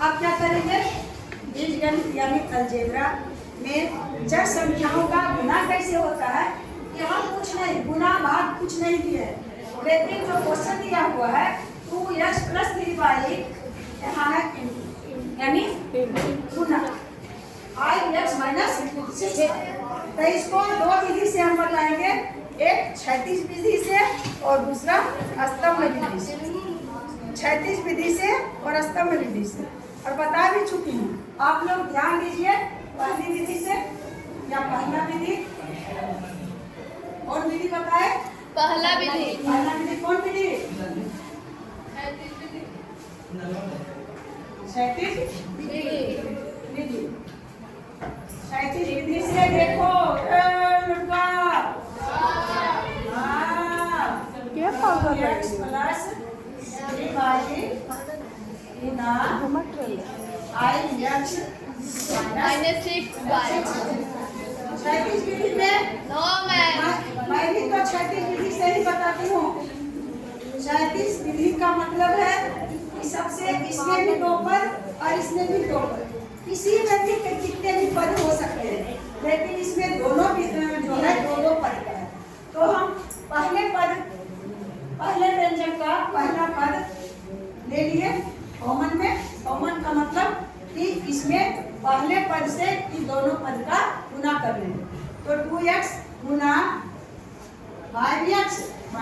अब क्या करेंगे, बीजगणित यानी अलजेब्रा में जड़ संख्याओं का गुना कैसे होता है, यहाँ कुछ नहीं, गुना भाग कुछ नहीं दिए, लेकिन जो क्वेश्चन दिया हुआ है 2x + 3y यहाँ है यानी गुना i(x - 6) तो इसको दो विधि से हम बताएंगे, एक क्षैतिज विधि से और दूसरा स्तंभ विधि से। क्षैतिज विधि से और स्तंभ विधि से और बता भी चुकी हूँ, आप लोग ध्यान दीजिए। पहली विधि से या पहला विधि, कौन विधि बताए? पहला विधि। पहला विधि कौन विधि? क्षैतिज विधि। क्षैतिज विधि से देखो लड़का, x + 3y गुना i(x - 6y। क्षैतिज विधि में नो मैम, मैं भी तो क्षैतिज विधि से ही बताती हूँ। क्षैतिज विधि का मतलब है कि सबसे इसमें भी दो पद और इसमें भी दो पद, किसी में भी कितने भी पद हो सकते हैं, लेकिन इसमें दोनों भी जो है दो पद का है। तो हम पहले व्यंजन का पहला पद ले लिए कॉमन में। कॉमन का मतलब कि इसमें पहले पद से इन दोनों पद का गुना कर लेंगे, तो 2x गुना 5x -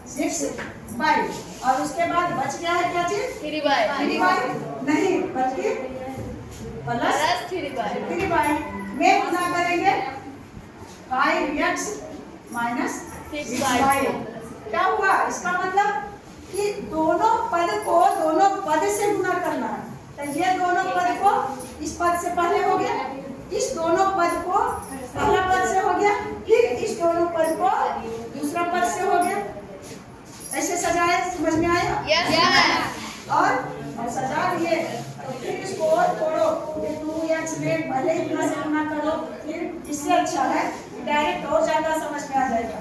6y और उसके बाद बच गया है क्या चीज? 3y नहीं, बल्कि प्लस 3y में गुना करेंगे 5x - 6y। क्या हुआ? इसका मतलब कि दोनों पद को दोनों पद से गुना करना है। तो ये दोनों पद को इस पद से पहले हो गया, इस दोनों पद को पहला पद से हो गया, फिर इस दोनों पद को दूसरा पद से हो गया। ऐसे सजाए, समझ में आया? यस। और सजा लिए तो फिर इसको तोड़ो, 2x में भले ही प्लस गुना करो, फिर इससे अच्छा है डायरेक्ट और ज्यादा समझ में आ जाएगा।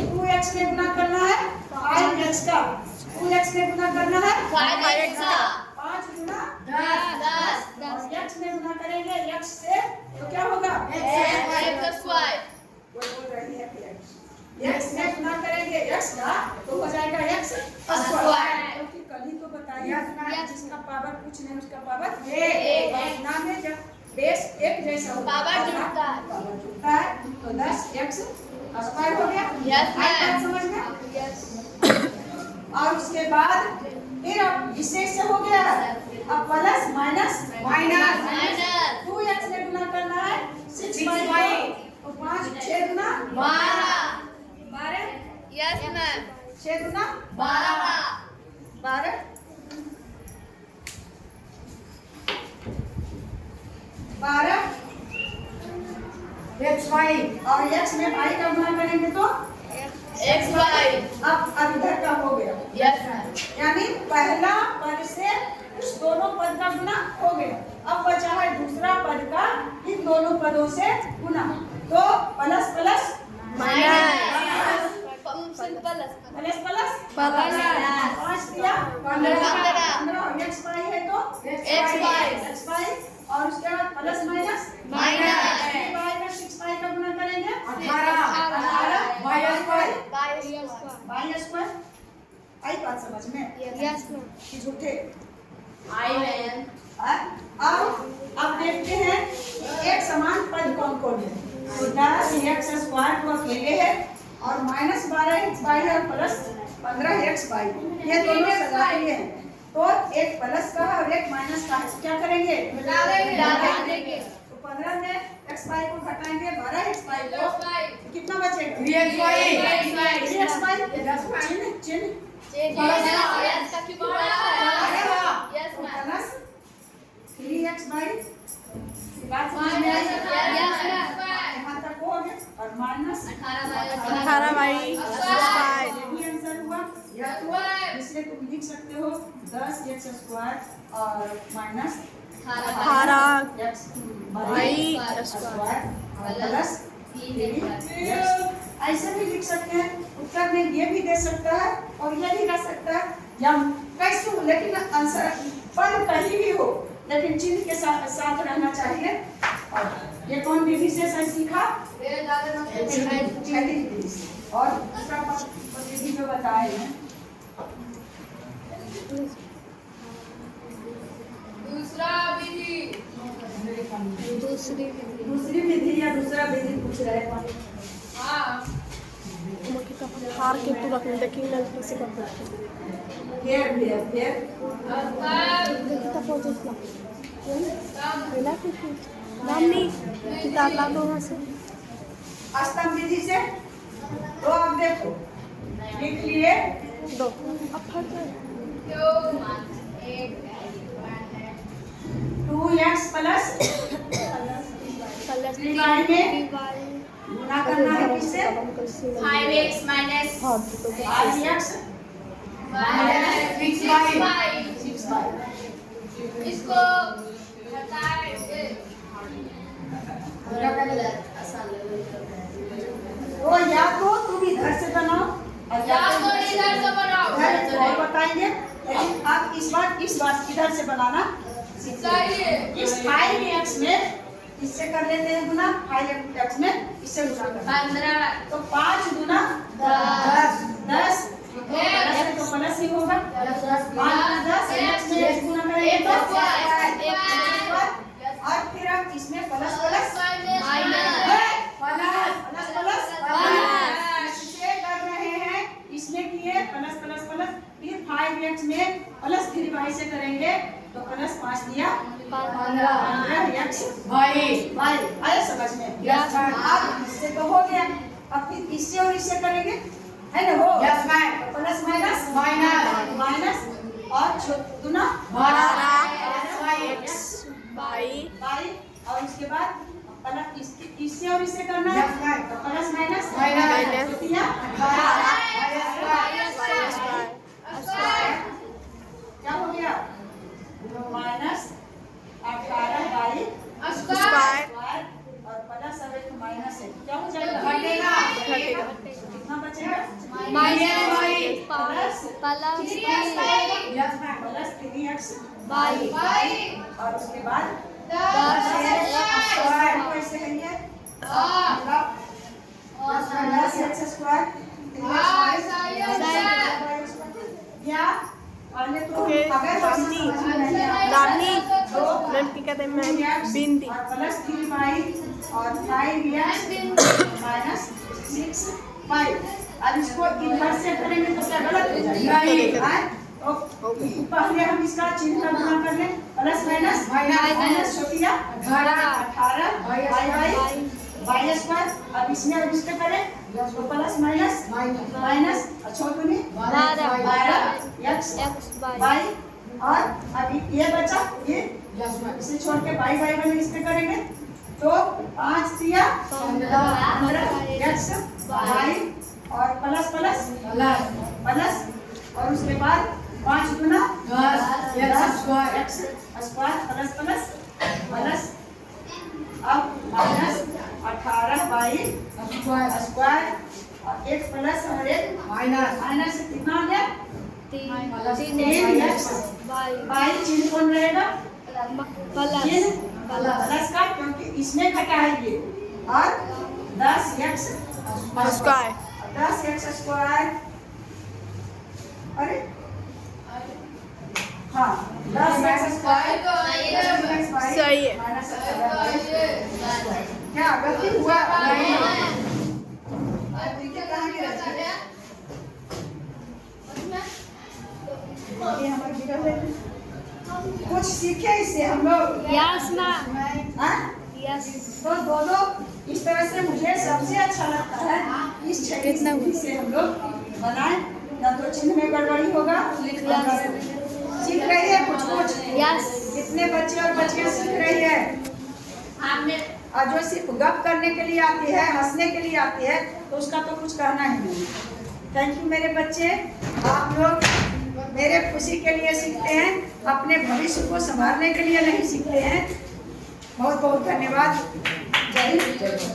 2x में गुना करना है 5x का, 2x में गुना करना है 5x का, 5 गुना 10 और x में गुना करेंगे x से, तो क्या होगा? x + y। बोल रही है x में गुना करेंगे x का तो हो जाएगा x + y। क्योंकि कल ही तो बताया जिसका पावर कुछ नहीं उसका पावर एक। गुना में जब बेस एक जैसा होगा, पावर जुड़ता है तो 10x स्क्वायर हो गया। Yes ma'am. समझ में? और उसके बाद फिर अब इससे हो गया, अब प्लस माइनस 2x में गुना करना है 6y, तो 5 6 गुना 12 यस मैम। 6 गुना 12 x y और x में y का गुना करेंगे तो xy। अब इधर का हो गया, यस मैम। यानी पहला पद से उस दोनों पद का गुना हो गया। अब बचा है दूसरा पद का इन दोनों पदों से गुना, तो plus plus minus simple plus plus 5 दिया 15 x y है तो x y और उसके बाद प्लस माइनस y का 6y का गुना करेंगे 18 y स्क्वायर। आई बात समझ में? Yes ma'am. कि झूठे? आई मैम। अब देखते हैं एक समान पद कौन कौन है। तो 10x स्क्वायर तो अकेले है और -12xy है और प्लस 15xy, ये दोनों सजाए हैं। तो एक प्लस का और एक माइनस का है, क्या करेंगे? मिला देंगे। तो 15 में xy को घटाएंगे 12xy को, कितना बचेगा? 3xy चिन्ह प्लस 3xy बात समझ में आई? यहाँ तक हो गया और माइनस 18y यही आंसर हुआ। या तो इसलिए तुम लिख सकते हो 10x स्क्वायर और minus 18 y square plus 3x, ऐसे भी लिख सकते हैं। उत्तर में ये भी दे सकता है और ये भी कर सकता है, या कैसे, लेकिन आंसर पद कहीं भी हो लेकिन चिन्ह के साथ रहना चाहिए। और ये कौन विधि से सही सीखा? छैली विधि से। और दूसरा विधि जो बताए हैं दूसरी विधि या दूसरा विधि पूछ रहे हैं। हार के तू रख देखी मैं किसी का फिर नाम नहीं किताब ला दो वहाँ से। अष्टम विधि से तो आप देखो लिख लिए दो अब फट गए। 2x प्लस त्रिवाई में गुना करना है किससे? 5x minus 5x इसको तो या तो तुम इधर से बनाओ और या तो इधर से बनाओ। इधर और बताएंगे, लेकिन आप इस बार इधर से बनाना चाहिए। इस 5x में इससे कर लेते हैं गुना, 5x में इससे गुना करते हैं 15 तो 5 गुना 10 तो प्लस ही होगा। 5 गुना 10 x में 1 गुना करेंगे तो और फिर हम इसमें प्लस इससे कर रहे हैं, इसमें किए प्लस फिर 5x में प्लस 3y से करेंगे तो प्लस 5 दिया 15x y आया समझ में? अब इससे तो हो गया, अब फिर इससे और इससे करेंगे है ना? हो प्लस माइनस और गुना y और इसके बाद प्लस इससे और इससे करना है तो प्लस माइनस क्या हो गया? माइनस 18y और प्लस अब एक माइनस है, क्या हो जाएगा? कितना बचेगा? प्लस 3x और उसके बाद कैसे है ये? प्लस x स्क्वायर या पहले तो अगर मैम की कहते हैं मैम बिंदी और प्लस 3y और 5x माइनस 6y। अब इसको इधर से करेंगे तो क्या गलत हो जाएगा? तो पहले हम इसका चिन्ह का गुना कर लें, प्लस माइनस छोटिया 18 y स्क्वायर। अब इसमें अब इसके करें तो प्लस माइनस छोटू 12 x y और अभी ये बचा ये इसे छोड़ के y बने इस पे करेंगे तो 5 दिया 15 x y और प्लस और उसके बाद 5 गुना 10 x स्क्वायर प्लस अब माइनस 18 y स्क्वायर और एक प्लस और एक माइनस कितना आ गया? 3x y चिन्ह कौन रहेगा? प्लस का, क्योंकि इसमें घटा है ये और 10x स्क्वायर अरे हाँ 10x स्क्वायर सही है। क्या गलती हुआ? ये हमारे बिगड़ रहे थे। कुछ सीखे इससे हम लोग। यस मैम हाँ? यस तो दोनों इस तरह से मुझे सबसे अच्छा लगता है इस क्षेत्र से हम लोग बनाए, ना तो चिन्ह में गड़बड़ी होगा। सीख रही है कुछ यस कितने बच्चे और बच्चियां सीख रही है? और जो सिर्फ गप करने के लिए आती है, हंसने के लिए आती है, तो उसका तो कुछ कहना ही नहीं। थैंक यू मेरे बच्चे, आप लोग मेरे खुशी के लिए सीखते हैं, अपने भविष्य को संभालने के लिए नहीं सीखते हैं। बहुत बहुत धन्यवाद। जय हिंद।